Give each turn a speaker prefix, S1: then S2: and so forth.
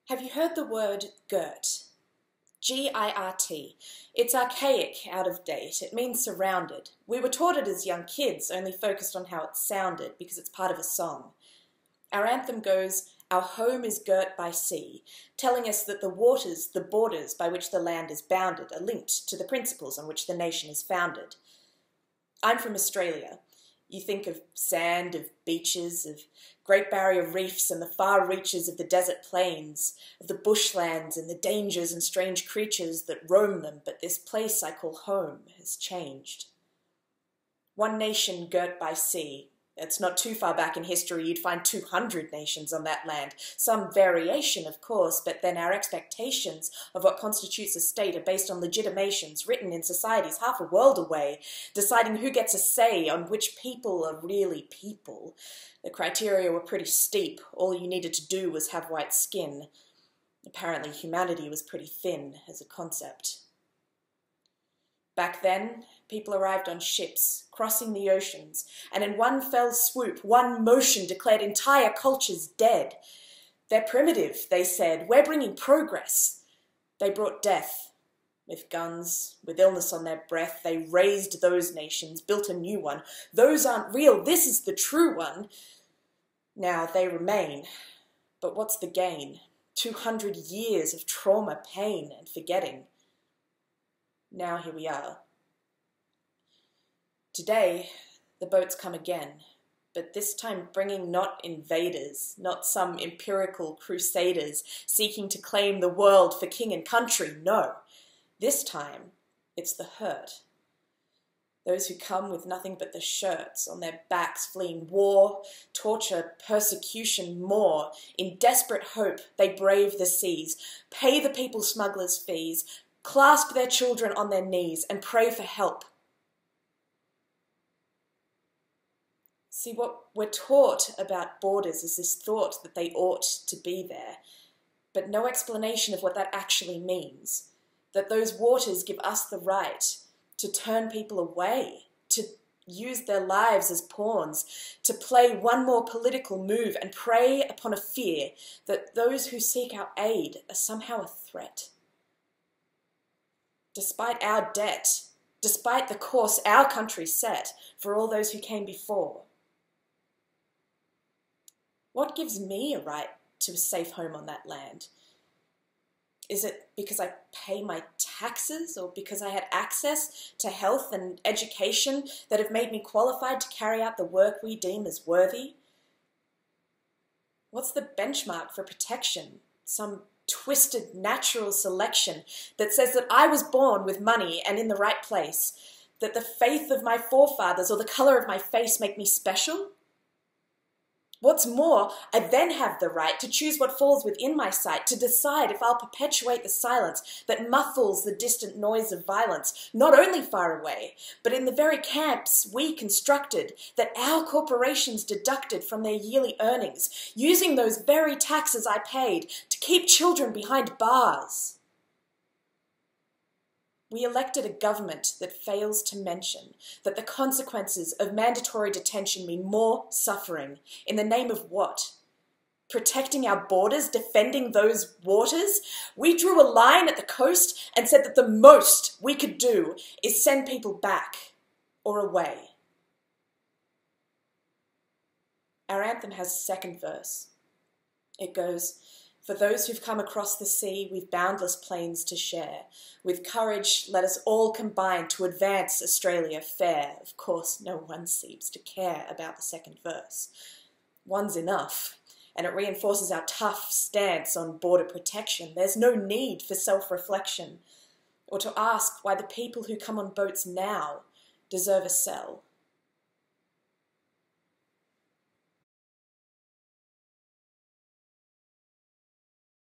S1: Have you heard the word girt? G-I-R-T. It's archaic, out of date. It means surrounded. We were taught it as young kids, only focused on how it sounded because it's part of a song. Our anthem goes, "Our home is girt by sea," telling us that the waters, the borders by which the land is bounded, are linked to the principles on which the nation is founded. I'm from Australia. You think of sand, of beaches, of Great Barrier Reefs and the far reaches of the desert plains, of the bushlands and the dangers and strange creatures that roam them, but this place I call home has changed. One nation girt by sea. It's not too far back in history you'd find 200 nations on that land. Some variation, of course, but then our expectations of what constitutes a state are based on legitimations written in societies half a world away, deciding who gets a say on which people are really people. The criteria were pretty steep. All you needed to do was have white skin. Apparently humanity was pretty thin as a concept. Back then, people arrived on ships, crossing the oceans, and in one fell swoop, one motion declared entire cultures dead. They're primitive, they said. We're bringing progress. They brought death. With guns, with illness on their breath, they razed those nations, built a new one. Those aren't real. This is the true one. Now they remain. But what's the gain? 200 years of trauma, pain, and forgetting. Now here we are. Today, the boats come again, but this time bringing not invaders, not some empirical crusaders seeking to claim the world for king and country, no. This time, it's the hurt. Those who come with nothing but the shirts on their backs, fleeing war, torture, persecution, more. In desperate hope, they brave the seas, pay the people smugglers' fees, clasp their children on their knees and pray for help. See, what we're taught about borders is this thought that they ought to be there, but no explanation of what that actually means, that those waters give us the right to turn people away, to use their lives as pawns, to play one more political move and prey upon a fear that those who seek our aid are somehow a threat. Despite our debt, despite the course our country set for all those who came before. What gives me a right to a safe home on that land? Is it because I pay my taxes or because I had access to health and education that have made me qualified to carry out the work we deem as worthy? What's the benchmark for protection? Some twisted natural selection that says that I was born with money and in the right place, that the faith of my forefathers or the color of my face make me special? What's more, I then have the right to choose what falls within my sight, to decide if I'll perpetuate the silence that muffles the distant noise of violence, not only far away, but in the very camps we constructed, that our corporations deducted from their yearly earnings, using those very taxes I paid to keep children behind bars. We elected a government that fails to mention that the consequences of mandatory detention mean more suffering. In the name of what? Protecting our borders, defending those waters? We drew a line at the coast and said that the most we could do is send people back or away. Our anthem has a second verse. It goes, "For those who've come across the sea, we've boundless plains to share. With courage, let us all combine to advance Australia fair." Of course, no one seems to care about the second verse. One's enough, and it reinforces our tough stance on border protection. There's no need for self-reflection, or to ask why the people who come on boats now deserve a cell.